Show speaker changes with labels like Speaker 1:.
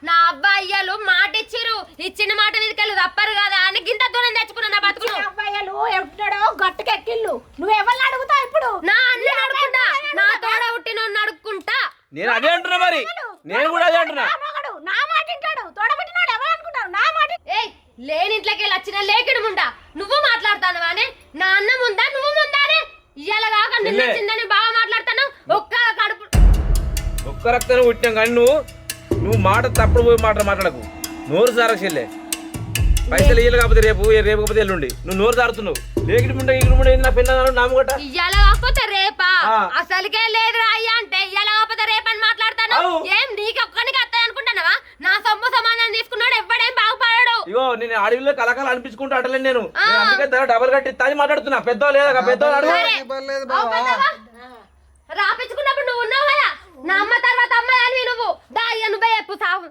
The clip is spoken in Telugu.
Speaker 1: నా అబ్బాయిలు మాట ఇచ్చిరు, ఇచ్చిన మాట మీదకెళ్ళి తప్పరు కదా అని గింత దూరం తెచ్చుకున్నా నా బతుకును.
Speaker 2: అబ్బాయిలు ఎప్పుడో గట్టుకెక్కిళ్ళు, నువ్వు ఎవరిని అడుగుతావు ఇప్పుడు?
Speaker 1: నా అన్న అడుగుకుంటా, నా తోడ పుట్టిన అడుక్కుంటా.
Speaker 3: నేను అదే అంటున్నా, మరి నేను కూడా అదే అంటున్నా.
Speaker 2: నా మాట వింటాడు, తోడబుట్టినాడు ఎవరు అనుకుంటారు? నా మాట
Speaker 1: ఏయ్ లేని ఇంట్లోకి వెళ్ళి వచ్చిన లేకిడు ముండా నువ్వు మాట్లాడతానవానే, నా అన్న ముందా నువ్వు ముందానే? ఇయ్యాల కాక నిన్న వచ్చిందని బాగా మాట్లాడతాను.
Speaker 3: ఒక్క రక్తాన్ని పుట్టినాం కానీ నువ్వు మాట తప్పుడు పోయి మాట్లాడకు. నోరు సారక్షలే పైసలు ఇయ్యాలి కాకపోతే రేపు కాకపోతే ఎల్లుండి నువ్వు నోరు సారుతున్నావు. లేకిడి ముండ ఈ ముండ నా పిల్లలు నామగొట్ట
Speaker 1: ఇయ్యాల కాకపోతే రేపా? అసలుకే లేదు అయ్యా అంటే ఇయ్యాల కాకపోతే రేపని మాట్లాడతాను. ఏం నీకు ఒక్కడికి వస్తాయి అనుకుంటున్నావా? నా సొమ్ము సమాధానం తీసుకున్నాడు ఎవ్వడేం బాగుపడాడు.
Speaker 3: ఇగో నేను అడవిలో కలకాలు అనిపించుకుంటూ అడలేను నేను. అందుకే ధర డబల్ కట్టి తాని మాట్లాడుతున్నా. పెద్ద లేదా పెద్దవాళ్ళు అడుగు
Speaker 1: రాపించుకున్నప్పుడు నువ్వు ఉన్నావు కదా, నా అమ్మ తర్వాత అమ్మాయి అని నువ్వు దా నువ్వే చెప్పు సాగు.